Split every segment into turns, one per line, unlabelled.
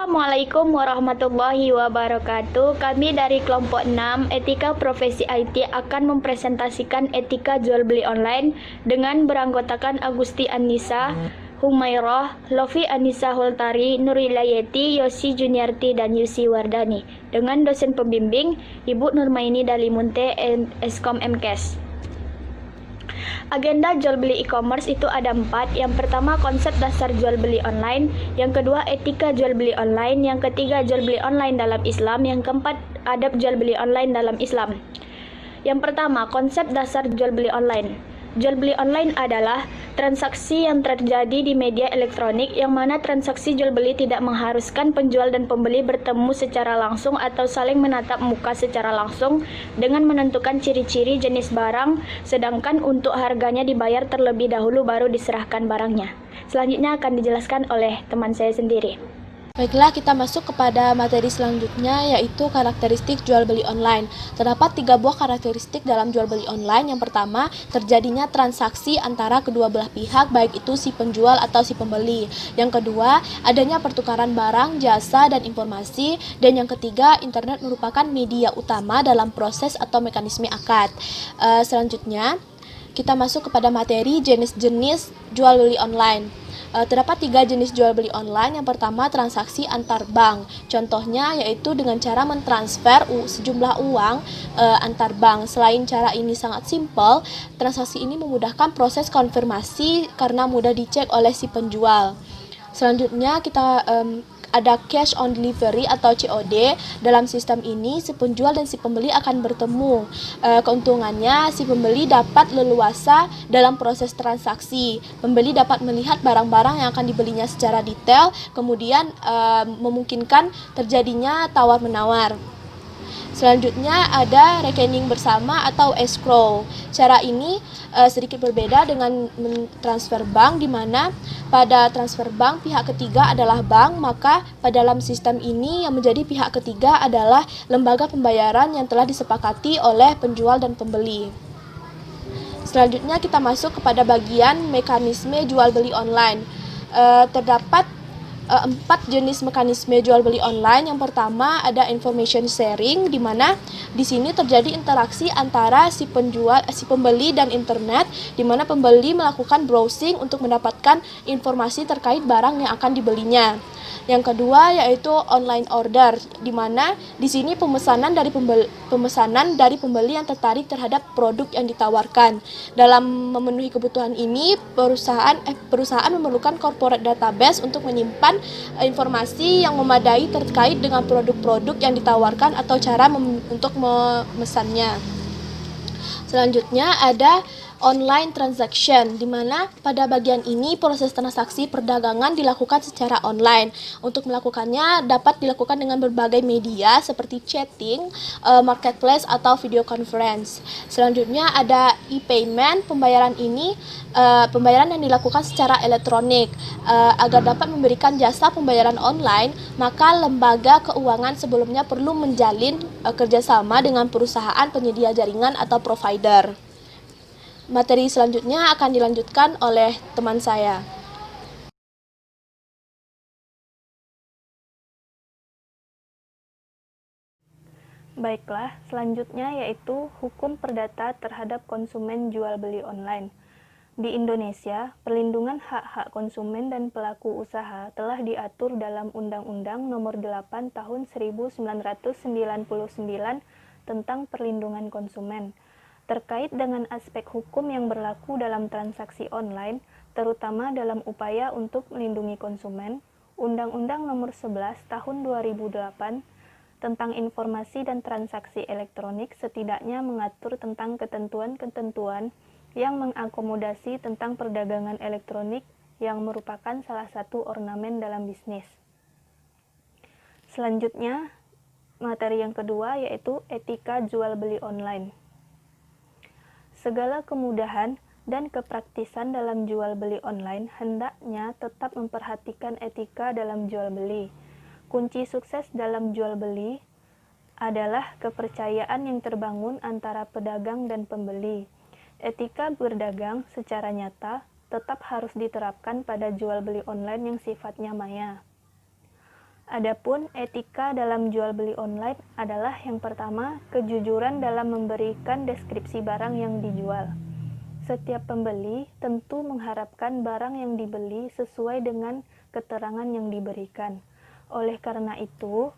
Assalamualaikum warahmatullahi wabarakatuh. Kami dari kelompok 6 Etika Profesi IT akan mempresentasikan etika jual beli online dengan beranggotakan Agusti Anissa, Humairah, Lofi Anissa Hultari, Nurilayeti, Yosi Juniarti, dan Yusi Wardani dengan dosen pembimbing Ibu Nurmaini Dalimunte, Eskom MKes. Agenda jual beli e-commerce itu ada 4. Yang pertama, konsep dasar jual beli online. Yang kedua, etika jual beli online. Yang ketiga, jual beli online dalam Islam. Yang keempat, adab jual beli online dalam Islam. Yang pertama, konsep dasar jual beli online. Jual beli online adalah transaksi yang terjadi di media elektronik yang mana transaksi jual beli tidak mengharuskan penjual dan pembeli bertemu secara langsung atau saling menatap muka secara langsung dengan menentukan ciri-ciri jenis barang, sedangkan untuk harganya dibayar terlebih dahulu baru diserahkan barangnya. Selanjutnya akan dijelaskan oleh teman saya sendiri.
Baiklah, kita masuk kepada materi selanjutnya, yaitu karakteristik jual beli online. Terdapat 3 buah karakteristik dalam jual beli online. Yang pertama, terjadinya transaksi antara kedua belah pihak, baik itu si penjual atau si pembeli. Yang kedua, adanya pertukaran barang, jasa, dan informasi. Dan yang ketiga, internet merupakan media utama dalam proses atau mekanisme akad. Selanjutnya, kita masuk kepada materi jenis-jenis jual beli online. Terdapat 3 jenis jual beli online. Yang pertama, transaksi antar bank. Contohnya yaitu dengan cara mentransfer sejumlah uang antar bank. Selain cara ini sangat simpel, transaksi ini memudahkan proses konfirmasi karena mudah dicek oleh si penjual. Selanjutnya kita ada cash on delivery atau COD. Dalam sistem ini, si penjual dan si pembeli akan bertemu. Keuntungannya, si pembeli dapat leluasa dalam proses transaksi. Pembeli dapat melihat barang-barang yang akan dibelinya secara detail, kemudian memungkinkan terjadinya tawar-menawar. Selanjutnya ada rekening bersama atau escrow. Cara ini sedikit berbeda dengan transfer bank, di mana pada transfer bank pihak ketiga adalah bank, maka pada dalam sistem ini yang menjadi pihak ketiga adalah lembaga pembayaran yang telah disepakati oleh penjual dan pembeli. Selanjutnya kita masuk kepada bagian mekanisme jual beli online. Terdapat 4 jenis mekanisme jual beli online. Yang pertama ada information sharing, di mana di sini terjadi interaksi antara si pembeli dan internet, di mana pembeli melakukan browsing untuk mendapatkan informasi terkait barang yang akan dibelinya. Yang kedua yaitu online order, di mana di sini pemesanan dari pembeli yang tertarik terhadap produk yang ditawarkan. Dalam memenuhi kebutuhan ini, perusahaan memerlukan corporate database untuk menyimpan informasi yang memadai terkait dengan produk-produk yang ditawarkan atau cara untuk memesannya. Selanjutnya ada online transaction, di mana pada bagian ini proses transaksi perdagangan dilakukan secara online. Untuk melakukannya dapat dilakukan dengan berbagai media seperti chatting, marketplace, atau video conference. Selanjutnya ada e-payment. Pembayaran yang dilakukan secara elektronik. Agar dapat memberikan jasa pembayaran online, maka lembaga keuangan sebelumnya perlu menjalin kerjasama dengan perusahaan penyedia jaringan atau provider. Materi selanjutnya akan dilanjutkan oleh teman saya.
Baiklah, selanjutnya yaitu hukum perdata terhadap konsumen jual beli online. Di Indonesia, perlindungan hak-hak konsumen dan pelaku usaha telah diatur dalam Undang-Undang Nomor 8 Tahun 1999 tentang perlindungan konsumen. Terkait dengan aspek hukum yang berlaku dalam transaksi online, terutama dalam upaya untuk melindungi konsumen, Undang-Undang Nomor 11 Tahun 2008 tentang informasi dan transaksi elektronik setidaknya mengatur tentang ketentuan-ketentuan yang mengakomodasi tentang perdagangan elektronik yang merupakan salah satu ornamen dalam bisnis. Selanjutnya, materi yang kedua yaitu etika jual beli online. Segala kemudahan dan kepraktisan dalam jual beli online hendaknya tetap memperhatikan etika dalam jual beli. Kunci sukses dalam jual beli adalah kepercayaan yang terbangun antara pedagang dan pembeli. Etika berdagang secara nyata tetap harus diterapkan pada jual beli online yang sifatnya maya. Adapun etika dalam jual beli online adalah yang pertama, kejujuran dalam memberikan deskripsi barang yang dijual. Setiap pembeli tentu mengharapkan barang yang dibeli sesuai dengan keterangan yang diberikan. Oleh karena itu,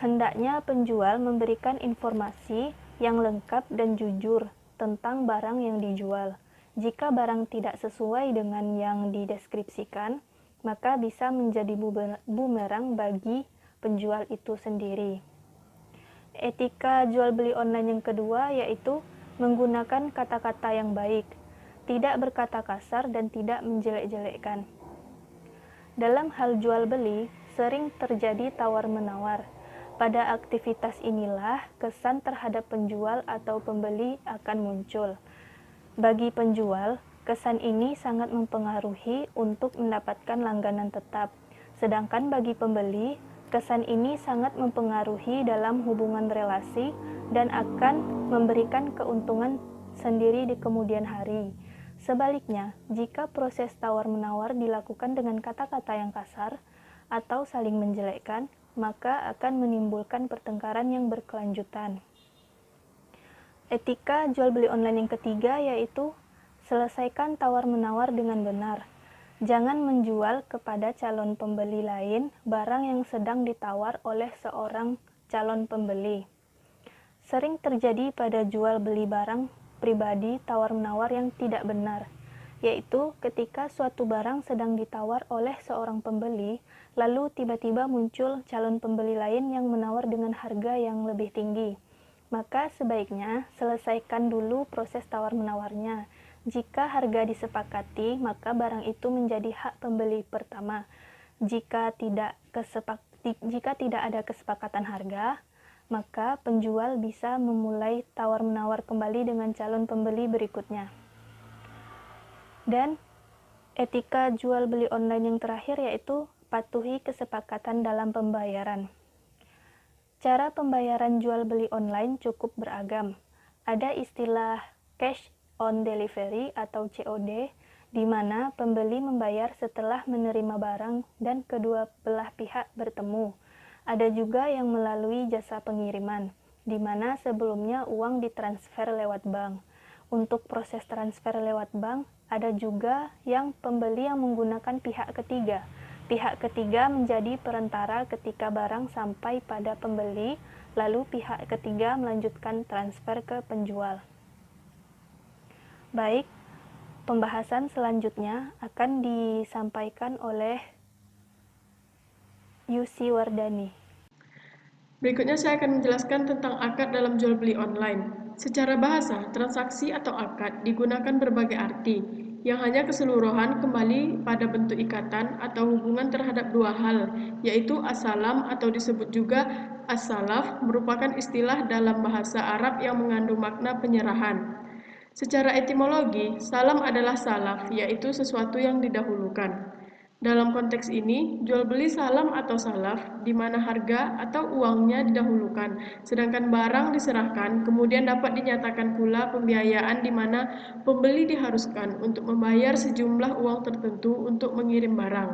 hendaknya penjual memberikan informasi yang lengkap dan jujur tentang barang yang dijual. Jika barang tidak sesuai dengan yang dideskripsikan, maka bisa menjadi bumerang bagi penjual itu sendiri. Etika jual beli online yang kedua yaitu menggunakan kata-kata yang baik, tidak berkata kasar dan tidak menjelek-jelekkan. Dalam hal jual beli, sering terjadi tawar-menawar. Pada aktivitas inilah kesan terhadap penjual atau pembeli akan muncul. Bagi penjual, kesan ini sangat mempengaruhi untuk mendapatkan langganan tetap. Sedangkan bagi pembeli, kesan ini sangat mempengaruhi dalam hubungan relasi dan akan memberikan keuntungan sendiri di kemudian hari. Sebaliknya, jika proses tawar-menawar dilakukan dengan kata-kata yang kasar atau saling menjelekkan, maka akan menimbulkan pertengkaran yang berkelanjutan. Etika jual beli online yang ketiga yaitu selesaikan tawar-menawar dengan benar. Jangan menjual kepada calon pembeli lain barang yang sedang ditawar oleh seorang calon pembeli. Sering terjadi pada jual beli barang pribadi tawar-menawar yang tidak benar, yaitu ketika suatu barang sedang ditawar oleh seorang pembeli, lalu tiba-tiba muncul calon pembeli lain yang menawar dengan harga yang lebih tinggi. Maka sebaiknya selesaikan dulu proses tawar-menawarnya. Jika harga disepakati, maka barang itu menjadi hak pembeli pertama. Jika tidak ada kesepakatan harga, maka penjual bisa memulai tawar-menawar kembali dengan calon pembeli berikutnya. Dan etika jual beli online yang terakhir yaitu patuhi kesepakatan dalam pembayaran. Cara pembayaran jual beli online cukup beragam. Ada istilah cash on delivery atau COD, di mana pembeli membayar setelah menerima barang dan kedua belah pihak bertemu. Ada juga yang melalui jasa pengiriman, di mana sebelumnya uang ditransfer lewat bank. Untuk proses transfer lewat bank, ada juga yang pembeli yang menggunakan pihak ketiga. Pihak ketiga menjadi perantara ketika barang sampai pada pembeli, lalu pihak ketiga melanjutkan transfer ke penjual. Baik, pembahasan selanjutnya akan disampaikan oleh Yusi Wardani.
Berikutnya saya akan menjelaskan tentang akad dalam jual beli online. Secara bahasa, transaksi atau akad digunakan berbagai arti, yang hanya keseluruhan kembali pada bentuk ikatan atau hubungan terhadap dua hal, yaitu as-salam atau disebut juga as-salaf, merupakan istilah dalam bahasa Arab yang mengandung makna penyerahan. Secara etimologi, salam adalah salaf, yaitu sesuatu yang didahulukan. Dalam konteks ini, jual beli salam atau salaf, di mana harga atau uangnya didahulukan, sedangkan barang diserahkan, kemudian dapat dinyatakan pula pembiayaan di mana pembeli diharuskan untuk membayar sejumlah uang tertentu untuk mengirim barang.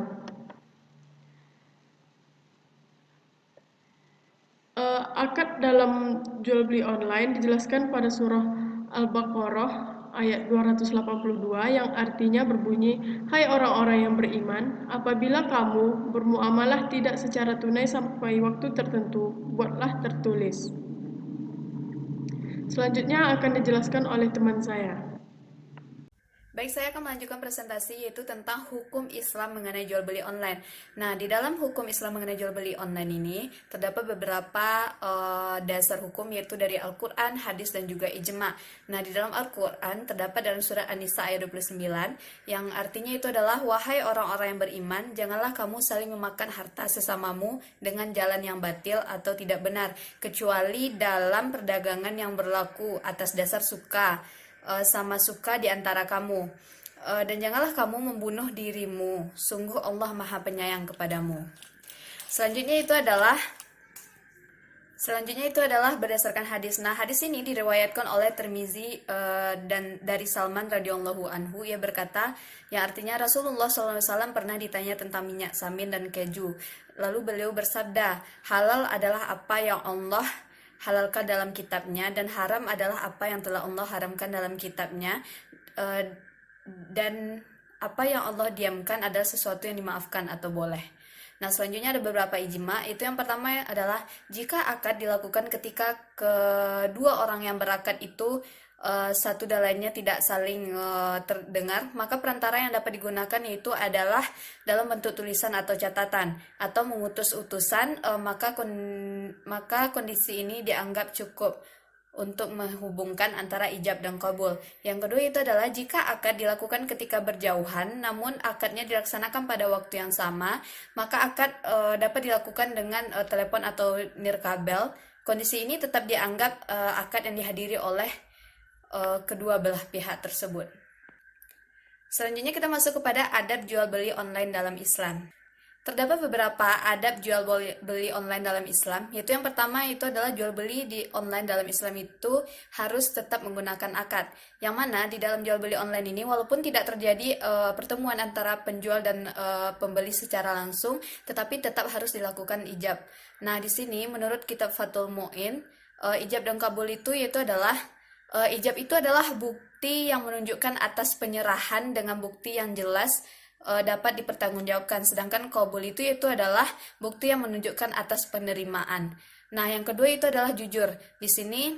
Akad dalam jual beli online dijelaskan pada surah Al-Baqarah ayat 282 yang artinya berbunyi, "Hai orang-orang yang beriman, apabila kamu bermuamalah tidak secara tunai sampai waktu tertentu, buatlah tertulis." Selanjutnya akan dijelaskan oleh teman saya.
Baik, saya akan melanjutkan presentasi yaitu tentang hukum Islam mengenai jual beli online. Nah, di dalam hukum Islam mengenai jual beli online ini terdapat beberapa dasar hukum yaitu dari Al-Quran, hadis, dan juga ijma. Nah, di dalam Al-Quran terdapat dalam surat An-Nisa ayat 29 yang artinya itu adalah, "Wahai orang-orang yang beriman, janganlah kamu saling memakan harta sesamamu dengan jalan yang batil atau tidak benar, kecuali dalam perdagangan yang berlaku atas dasar suka sama suka di antara kamu. Dan janganlah kamu membunuh dirimu. Sungguh Allah Maha Penyayang kepadamu." Selanjutnya itu adalah berdasarkan hadis. Nah, hadis ini diriwayatkan oleh Tirmizi dan dari Salman radhiyallahu anhu, ia berkata, yang artinya Rasulullah SAW pernah ditanya tentang minyak samin dan keju. Lalu beliau bersabda, halal adalah apa yang Allah halalkan dalam kitabnya, dan haram adalah apa yang telah Allah haramkan dalam kitabnya, dan apa yang Allah diamkan adalah sesuatu yang dimaafkan atau boleh. Nah, selanjutnya ada beberapa ijma. Itu yang pertama adalah jika akad dilakukan ketika kedua orang yang berakad itu satu dan lainnya tidak saling terdengar, maka perantara yang dapat digunakan yaitu adalah dalam bentuk tulisan atau catatan atau mengutus utusan, maka kondisi ini dianggap cukup untuk menghubungkan antara ijab dan kabul. Yang kedua itu adalah jika akad dilakukan ketika berjauhan, namun akadnya dilaksanakan pada waktu yang sama, maka akad dapat dilakukan dengan telepon atau nirkabel. Kondisi ini tetap dianggap akad yang dihadiri oleh kedua belah pihak tersebut. Selanjutnya kita masuk kepada adab jual beli online dalam Islam. Terdapat beberapa adab jual beli online dalam Islam, yaitu yang pertama itu adalah jual beli di online dalam Islam itu harus tetap menggunakan akad. Yang mana di dalam jual beli online ini walaupun tidak terjadi pertemuan antara penjual dan pembeli secara langsung, tetapi tetap harus dilakukan ijab. Nah, di sini menurut kitab Fathul Mu'in, ijab dan kabul itu ijab itu adalah bukti yang menunjukkan atas penyerahan dengan bukti yang jelas dapat dipertanggungjawabkan, sedangkan kabul itu adalah bukti yang menunjukkan atas penerimaan. Nah, yang kedua itu adalah jujur. Di sini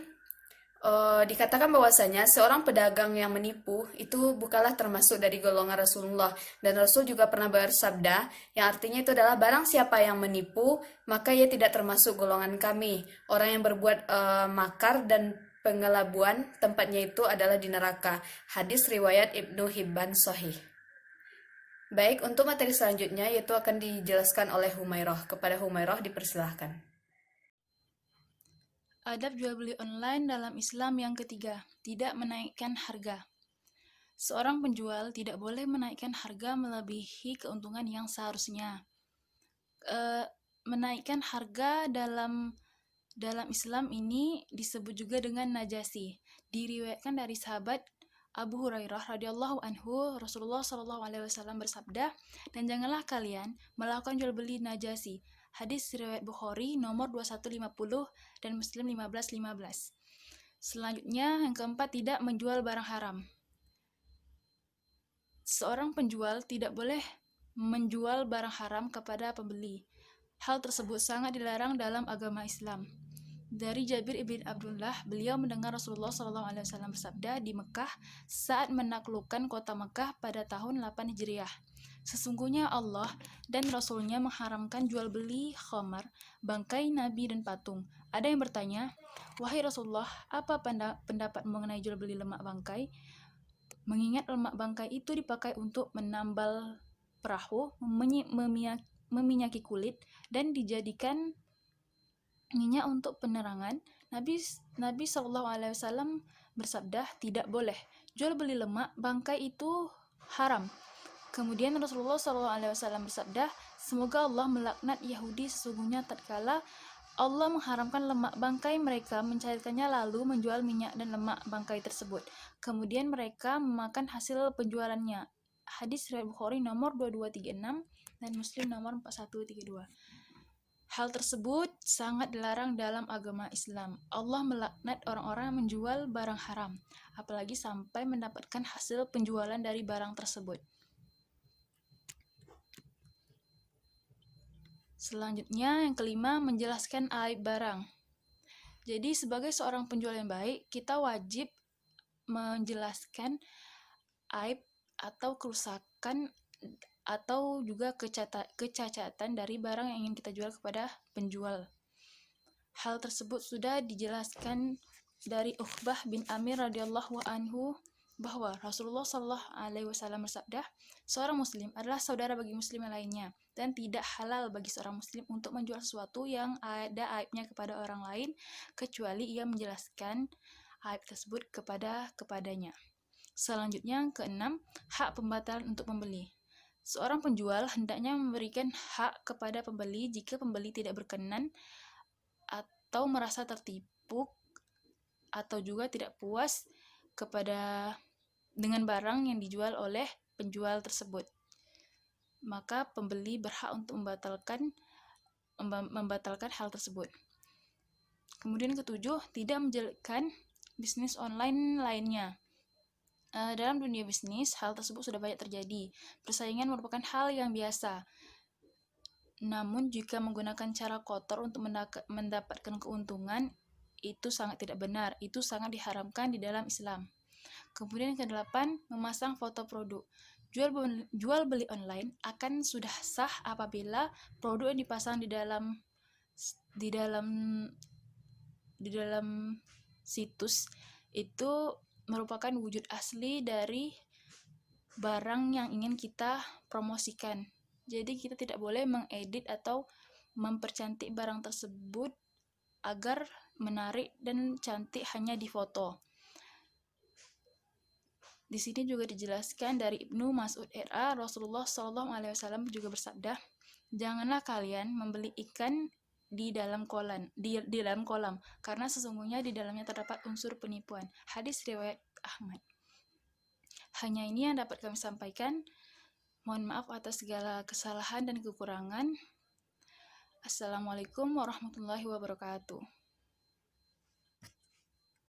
dikatakan bahwasanya seorang pedagang yang menipu itu bukanlah termasuk dari golongan Rasulullah, dan Rasul juga pernah bersabda yang artinya itu adalah barang siapa yang menipu maka ia tidak termasuk golongan kami. Orang yang berbuat makar dan pengelabuan tempatnya itu adalah di neraka. Hadis riwayat Ibnu Hibban Sahih. Baik, untuk materi selanjutnya yaitu akan dijelaskan oleh Humairah. Kepada Humairah dipersilahkan.
Adab jual beli online dalam Islam yang ketiga, tidak menaikkan harga. Seorang penjual tidak boleh menaikkan harga melebihi keuntungan yang seharusnya. Menaikkan harga dalam Islam ini disebut juga dengan najasi. Diriwayatkan dari sahabat Abu Hurairah radhiyallahu anhu, Rasulullah shallallahu alaihi wasallam bersabda, dan janganlah kalian melakukan jual beli najasi. Hadis riwayat Bukhari nomor 2150 dan Muslim 1515. Selanjutnya yang keempat, tidak menjual barang haram. Seorang penjual tidak boleh menjual barang haram kepada pembeli. Hal tersebut sangat dilarang dalam agama Islam. Dari Jabir ibn Abdullah, beliau mendengar Rasulullah SAW bersabda di Mekah saat menaklukkan kota Mekah pada tahun 8 Hijriah. Sesungguhnya Allah dan Rasulnya mengharamkan jual beli khamar, bangkai nabi dan patung. Ada yang bertanya, wahai Rasulullah, apa pendapat mengenai jual beli lemak bangkai? Mengingat lemak bangkai itu dipakai untuk menambal perahu, meminyaki kulit, dan dijadikan minyak untuk penerangan. Nabi SAW bersabda, tidak boleh jual beli lemak bangkai itu haram. Kemudian Rasulullah SAW bersabda, semoga Allah melaknat Yahudi, sesungguhnya tatkala Allah mengharamkan lemak bangkai, mereka mencairkannya lalu menjual minyak dan lemak bangkai tersebut. Kemudian mereka memakan hasil penjualannya. Hadis riwayat Bukhari nomor 2236 dan Muslim nomor 4132. Hal tersebut sangat dilarang dalam agama Islam. Allah melaknat orang-orang yang menjual barang haram, apalagi sampai mendapatkan hasil penjualan dari barang tersebut. Selanjutnya, yang kelima, menjelaskan aib barang. Jadi, sebagai seorang penjual yang baik, kita wajib menjelaskan aib atau kerusakan atau juga kecacatan dari barang yang ingin kita jual kepada penjual. Hal tersebut sudah dijelaskan dari Uqbah bin Amir radhiyallahu anhu bahwa Rasulullah shallallahu alaihi wasallam bersabda, seorang muslim adalah saudara bagi muslim yang lainnya, dan tidak halal bagi seorang muslim untuk menjual sesuatu yang ada aibnya kepada orang lain kecuali ia menjelaskan aib tersebut kepadanya. Selanjutnya, keenam, hak pembatalan untuk pembeli. Seorang penjual hendaknya memberikan hak kepada pembeli jika pembeli tidak berkenan atau merasa tertipu atau juga tidak puas dengan barang yang dijual oleh penjual tersebut. Maka pembeli berhak untuk membatalkan membatalkan hal tersebut. Kemudian ketujuh, tidak menjelekkan bisnis online lainnya. Dalam dunia bisnis, hal tersebut sudah banyak terjadi. Persaingan merupakan hal yang biasa. Namun jika menggunakan cara kotor untuk mendapatkan keuntungan, itu sangat tidak benar. Itu sangat diharamkan di dalam Islam. Kemudian yang kedelapan, memasang foto produk. Jual beli online akan sudah sah apabila produk yang dipasang di dalam situs itu merupakan wujud asli dari barang yang ingin kita promosikan. Jadi kita tidak boleh mengedit atau mempercantik barang tersebut agar menarik dan cantik hanya di foto. Di sini juga dijelaskan dari Ibnu Mas'ud RA, Rasulullah SAW juga bersabda, janganlah kalian membeli ikan di dalam kolam, karena sesungguhnya di dalamnya terdapat unsur penipuan. Hadis riwayat Ahmad. Hanya ini yang dapat kami sampaikan. Mohon maaf atas segala kesalahan dan kekurangan. Assalamualaikum warahmatullahi wabarakatuh.